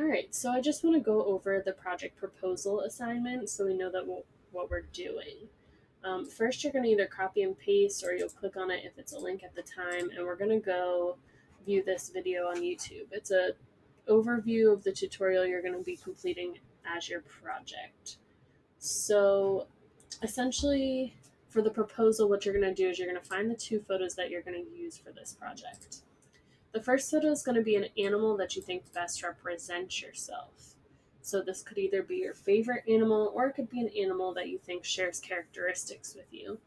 All right, so I just want to go over the project proposal assignment so we know that what we're doing. First, you're going to either copy and paste or you'll click on it if it's a link at the time, and we're going to go view this video on YouTube. It's a overview of the tutorial you're going to be completing as your project. So, essentially, for the proposal, what you're going to do is you're going to find the two photos that you're going to use for this project. The first photo is going to be an animal that you think best represents yourself. So this could either be your favorite animal or it could be an animal that you think shares characteristics with you.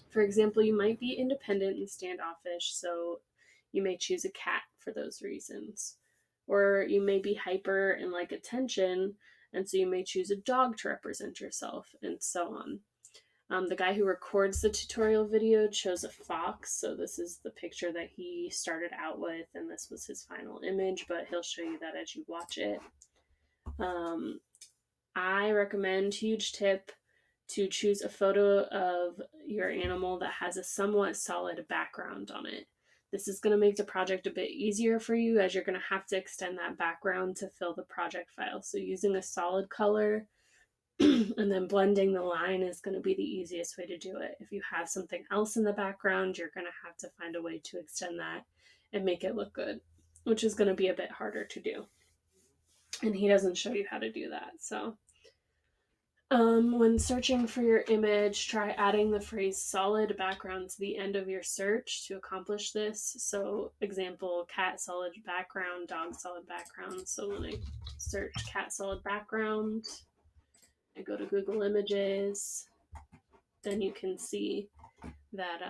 For example, you might be independent and standoffish, so you may choose a cat for those reasons. Or you may be hyper and like attention, and so you may choose a dog to represent yourself, and so on. The guy who records the tutorial video chose a fox, so this is the picture that he started out with, and this was his final image, but he'll show you that as you watch it. I recommend, huge tip, to choose a photo of your animal that has a somewhat solid background on it. This is going to make the project a bit easier for you as you're going to have to extend that background to fill the project file. So using a solid color and then blending the line is going to be the easiest way to do it. If you have something else in the background, you're going to have to find a way to extend that and make it look good, which is going to be a bit harder to do. And he doesn't show you how to do that. So when searching for your image, try adding the phrase solid background to the end of your search to accomplish this. So example, cat solid background, dog solid background. So when I search cat solid background, I go to Google Images, then you can see that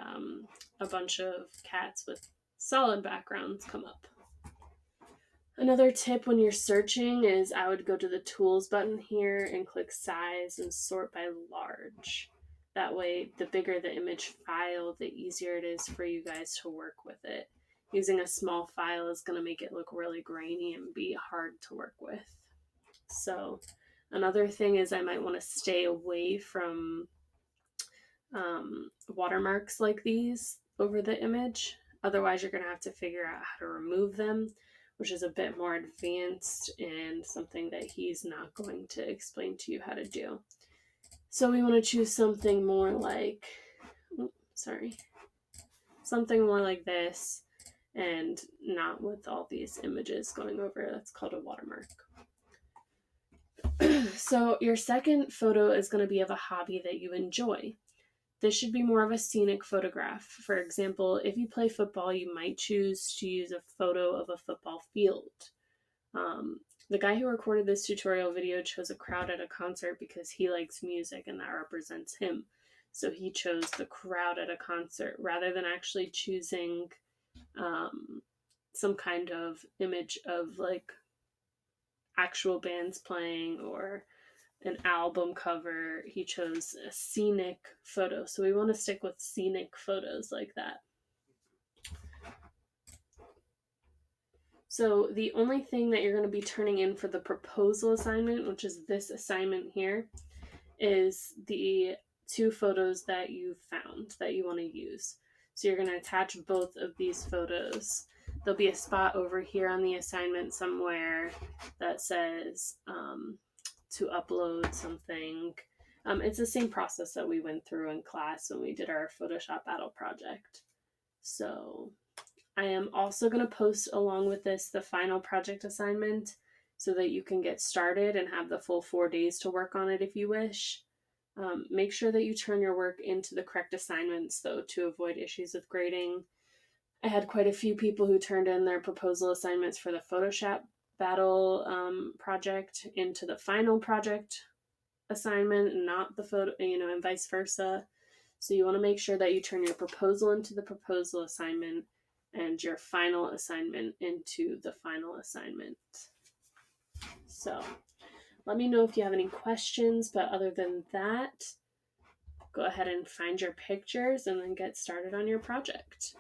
a bunch of cats with solid backgrounds come up. Another tip when you're searching is I would go to the tools button here and click size and sort by large. That way, the bigger the image file, the easier it is for you guys to work with it. Using a small file is going to make it look really grainy and be hard to work with. So another thing is I might want to stay away from watermarks like these over the image. Otherwise, you're going to have to figure out how to remove them, which is a bit more advanced and something that he's not going to explain to you how to do. So we want to choose something more like, something more like this, and not with all these images going over. That's called a watermark. So your second photo is going to be of a hobby that you enjoy. This should be more of a scenic photograph. For example, if you play football, you might choose to use a photo of a football field. The guy who recorded this tutorial video chose a crowd at a concert because he likes music and that represents him. So he chose the crowd at a concert rather than actually choosing some kind of image of like actual bands playing or an album cover. He chose a scenic photo. So we want to stick with scenic photos like that. So the only thing that you're going to be turning in for the proposal assignment, which is this assignment here, is the two photos that you found that you want to use. So you're going to attach both of these photos. There'll be a spot over here on the assignment somewhere that says to upload something. It's the same process that we went through in class when we did our Photoshop battle project. So I am also going to post along with this the final project assignment so that you can get started and have the full 4 days to work on it if you wish. Make sure that you turn your work into the correct assignments, though, to avoid issues with grading. I had quite a few people who turned in their proposal assignments for the Photoshop battle project into the final project assignment, not the photo, and vice versa. So you want to make sure that you turn your proposal into the proposal assignment and your final assignment into the final assignment. So let me know if you have any questions, but other than that, go ahead and find your pictures and then get started on your project.